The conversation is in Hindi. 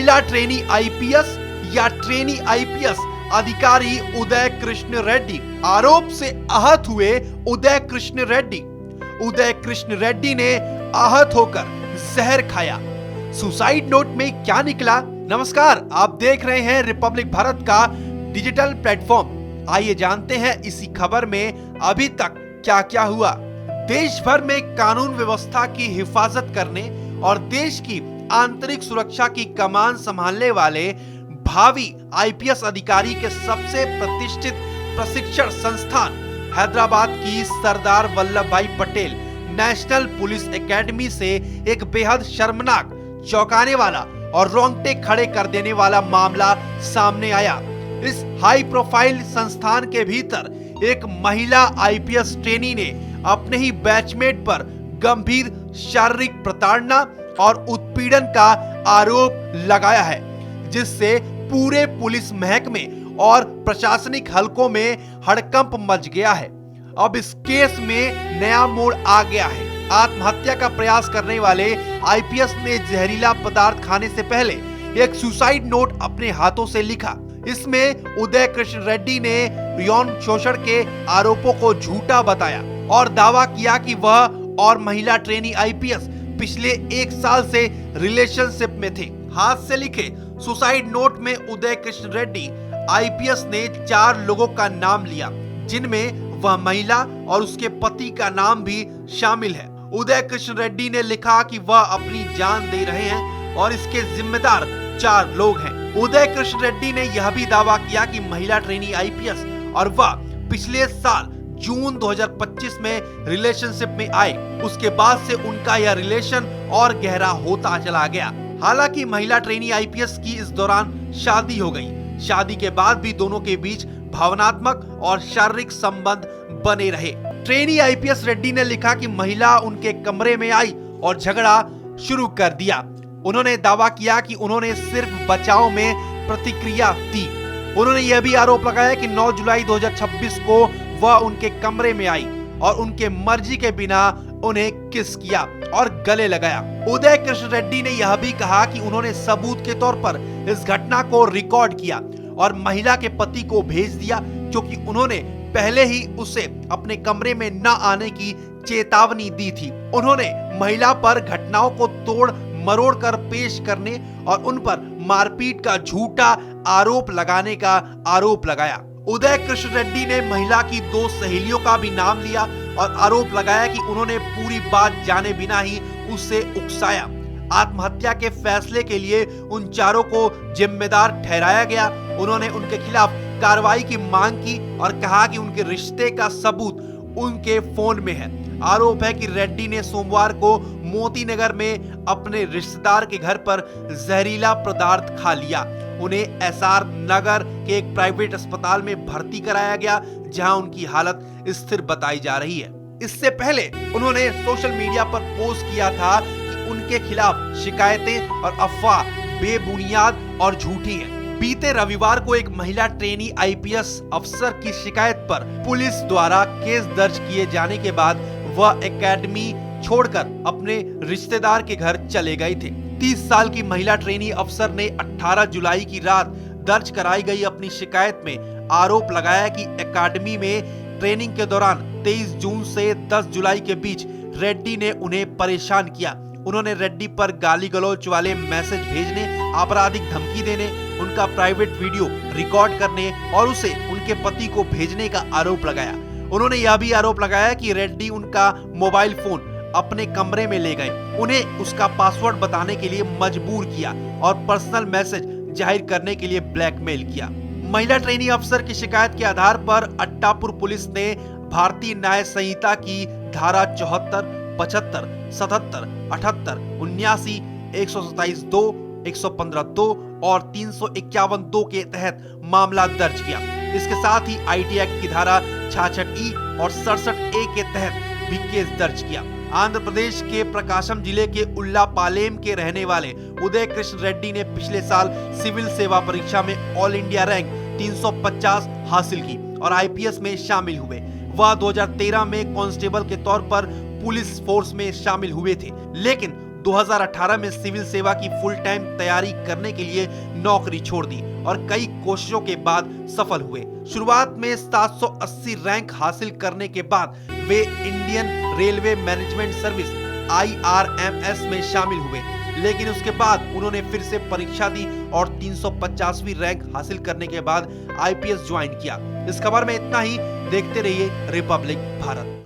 महिला ट्रेनी आईपीएस या ट्रेनी आईपीएस अधिकारी उदय कृष्ण रेड्डी। आरोप से आहत हुए उदय कृष्ण रेड्डी। उदय कृष्ण रेड्डी ने आहत होकर जहर खाया। सुसाइड नोट में क्या निकला? नमस्कार, आप देख रहे हैं रिपब्लिक भारत का डिजिटल प्लेटफॉर्म। आइए जानते हैं इसी खबर में अभी तक क्या क्या हुआ। देश भर में कानून व्यवस्था की हिफाजत करने और देश की आंतरिक सुरक्षा की कमान संभालने वाले भावी आईपीएस अधिकारी के सबसे प्रतिष्ठित प्रशिक्षण संस्थान हैदराबाद की सरदार वल्लभ भाई पटेल नेशनल पुलिस एकेडमी से एक बेहद शर्मनाक, चौंकाने वाला और रोंगटे खड़े कर देने वाला मामला सामने आया। इस हाई प्रोफाइल संस्थान के भीतर एक महिला आईपीएस ट्रेनी ने अपने ही बैचमेट पर गंभीर शारीरिक प्रताड़ना और उत्पीड़न का आरोप लगाया है, जिससे पूरे पुलिस महकमे और प्रशासनिक हलकों में हड़कंप मच गया है। अब इस केस में नया मोड़ आ गया है। आत्महत्या का प्रयास करने वाले आईपीएस ने जहरीला पदार्थ खाने से पहले एक सुसाइड नोट अपने हाथों से लिखा। इसमें उदय कृष्ण रेड्डी ने यौन शोषण के आरोपों को झूठा बताया और दावा किया कि वह और महिला ट्रेनी आईपीएस पिछले 1 साल से रिलेशनशिप में थे। हाथ से लिखे सुसाइड नोट में उदय कृष्ण रेड्डी आईपीएस ने 4 लोगों का नाम लिया, जिनमें वह महिला और उसके पति का नाम भी शामिल है। उदय कृष्ण रेड्डी ने लिखा कि वह अपनी जान दे रहे हैं और इसके जिम्मेदार 4 लोग हैं। उदय कृष्ण रेड्डी ने यह भी दावा किया कि महिला ट्रेनी आईपीएस और वह पिछले साल जून 2025 में रिलेशनशिप में आए। उसके बाद से उनका यह रिलेशन और गहरा होता चला गया। हालांकि महिला ट्रेनी आईपीएस की इस दौरान शादी हो गई। शादी के बाद भी दोनों के बीच भावनात्मक और शारीरिक संबंध बने रहे। ट्रेनी आईपीएस रेड्डी ने लिखा कि महिला उनके कमरे में आई और झगड़ा शुरू कर दिया। उन्होंने दावा किया कि उन्होंने सिर्फ बचाव में प्रतिक्रिया दी। उन्होंने यह भी आरोप लगाया कि 9 जुलाई 2026 को वह उनके कमरे में आई और उनके मर्जी के बिना उन्हें किस किया और गले लगाया। उदय कृष्ण रेड्डी ने यह भी कहा कि उन्होंने सबूत के तौर पर इस घटना को रिकॉर्ड किया और महिला के पति को भेज दिया, क्योंकि उन्होंने पहले ही उसे अपने कमरे में न आने की चेतावनी दी थी। उन्होंने महिला पर घटनाओं को तोड़ मरोड़ कर पेश करने और उन पर मारपीट का झूठा आरोप लगाने का आरोप लगाया। उदय कृष्ण रेड्डी ने महिला की 2 सहेलियों का भी नाम लिया और आरोप लगाया कि उन्होंने पूरी बात जाने बिना ही उसे उकसाया। आत्महत्या के फैसले के लिए उन 4 को जिम्मेदार ठहराया गया। उन्होंने उनके खिलाफ कार्रवाई की मांग की और कहा कि उनके रिश्ते का सबूत उनके फोन में है। आरोप है कि रेड्डी ने सोमवार को मोती नगर में अपने रिश्तेदार के घर पर जहरीला पदार्थ खा लिया। उन्हें एसआर नगर के एक प्राइवेट अस्पताल में भर्ती कराया गया, जहां उनकी हालत स्थिर बताई जा रही है। इससे पहले उन्होंने सोशल मीडिया पर पोस्ट किया था कि उनके खिलाफ शिकायतें और अफवाह बेबुनियाद और झूठी हैं। बीते रविवार को एक महिला ट्रेनी आईपीएस अफसर की शिकायत पर पुलिस द्वारा केस दर्ज किए जाने के बाद वह एकेडमी छोड़कर अपने रिश्तेदार के घर चले गए थे। 30 साल की महिला ट्रेनी अफसर ने 18 जुलाई की रात दर्ज कराई गई अपनी शिकायत में आरोप लगाया कि एकेडमी में ट्रेनिंग के दौरान 23 जून से 10 जुलाई के बीच रेड्डी ने उन्हें परेशान किया। उन्होंने रेड्डी पर गाली गलौज वाले मैसेज भेजने, आपराधिक धमकी देने, उनका प्राइवेट वीडियो रिकॉर्ड करने और उसे उनके पति को भेजने का आरोप लगाया। उन्होंने यह भी आरोप लगाया कि रेड्डी उनका मोबाइल फोन अपने कमरे में ले गए, उन्हें उसका पासवर्ड बताने के लिए मजबूर किया और पर्सनल मैसेज जाहिर करने के लिए ब्लैकमेल किया। महिला ट्रेनी अफसर की शिकायत के आधार पर अट्टापुर पुलिस ने भारतीय न्याय संहिता की धारा 74, 75, 77, 78, 79, 127(2), 115(2) और 351(2) के तहत मामला दर्ज किया। इसके साथ ही आईटी एक्ट की धारा 66(e) और 67(a) के तहत भी केस दर्ज किया। आंध्र प्रदेश के प्रकाशम जिले के उल्लापालेम के रहने वाले उदय कृष्ण रेड्डी ने पिछले साल सिविल सेवा परीक्षा में ऑल इंडिया रैंक 350 हासिल की और आईपीएस में शामिल हुए। वह 2013 में कांस्टेबल के तौर पर पुलिस फोर्स में शामिल हुए थे, लेकिन 2018 में सिविल सेवा की फुल टाइम तैयारी करने के लिए नौकरी छोड़ दी और कई कोशिशों के बाद सफल हुए। शुरुआत में 780 रैंक हासिल करने के बाद वे Indian railway management service IRMS में शामिल हुए, लेकिन उसके बाद उन्होंने फिर से परीक्षा दी और 350वीं रैंक हासिल करने के बाद IPS ज्वाइन किया। इस खबर में इतना ही। देखते रहिए रिपब्लिक भारत।